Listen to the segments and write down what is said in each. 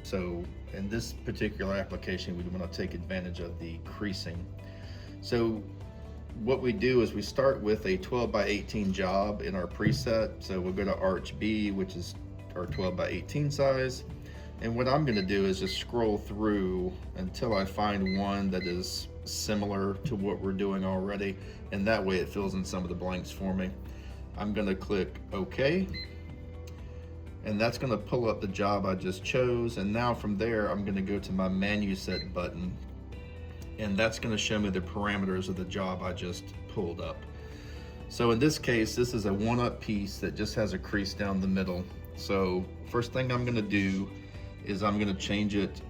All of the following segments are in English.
So in this particular application, we want to take advantage of the creasing. So what we do is we start with a 12 by 18 job in our preset. So we'll go to Arch B, which is our 12 by 18 size. And what I'm going to do is just scroll through until I find one that is similar to what we're doing already. And that way it fills in some of the blanks for me. I'm going to click OK. And that's going to pull up the job I just chose. And now from there, I'm going to go to my ManuSet button. And that's going to show me the parameters of the job I just pulled up. So in this case, this is a one-up piece that just has a crease down the middle. So first thing I'm going to do is I'm going to change it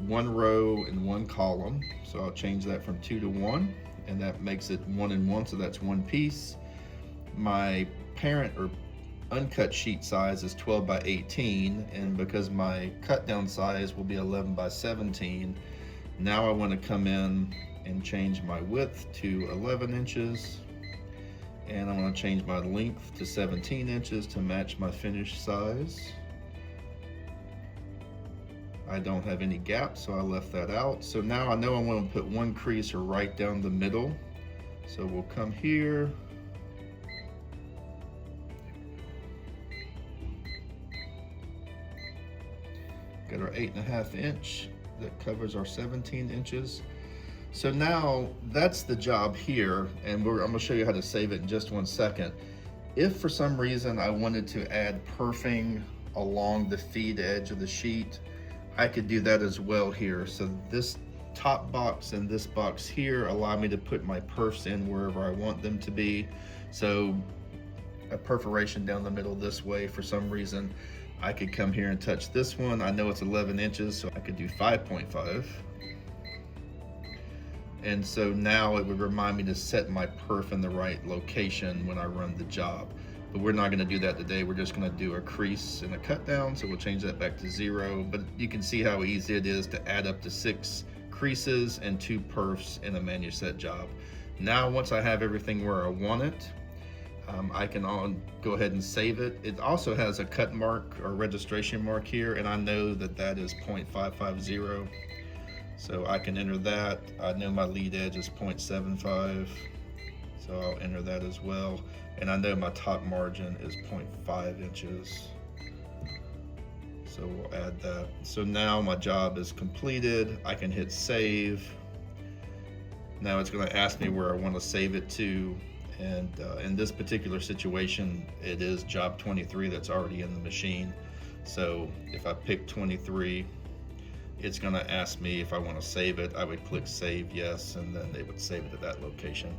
one row and one column. So I'll change that from 2 to 1, and that makes it 1 and 1, so that's one piece. My parent or uncut sheet size is 12 by 18, and because my cut down size will be 11 by 17, now I want to come in and change my width to 11 inches, and I want to change my length to 17 inches to match my finished size. I don't have any gaps, so I left that out. So now I know I want to put one crease right down the middle. So we'll come here. Got our 8.5 inch that covers our 17 inches. So now that's the job here, and I'm going to show you how to save it in just one second. If for some reason I wanted to add perfing along the feed edge of the sheet, I could do that as well here. So this top box and this box here allow me to put my perfs in wherever I want them to be. So a perforation down the middle this way, for some reason, I could come here and touch this one. I know it's 11 inches, so I could do 5.5. And so now it would remind me to set my perf in the right location when I run the job. But we're not gonna do that today. We're just gonna do a crease and a cut down, so we'll change that back to 0. But you can see how easy it is to add up to 6 creases and 2 perfs in a ManuSet job. Now, once I have everything where I want it, I can go ahead and save it. It also has a cut mark or registration mark here, and I know that that is 0.550. So I can enter that. I know my lead edge is 0.75, so I'll enter that as well. And I know my top margin is 0.5 inches. So we'll add that. So now my job is completed. I can hit save. Now it's going to ask me where I want to save it to. And in this particular situation, it is job 23 that's already in the machine. So if I pick 23, it's going to ask me if I want to save it. I would click save yes, and then they would save it at that location.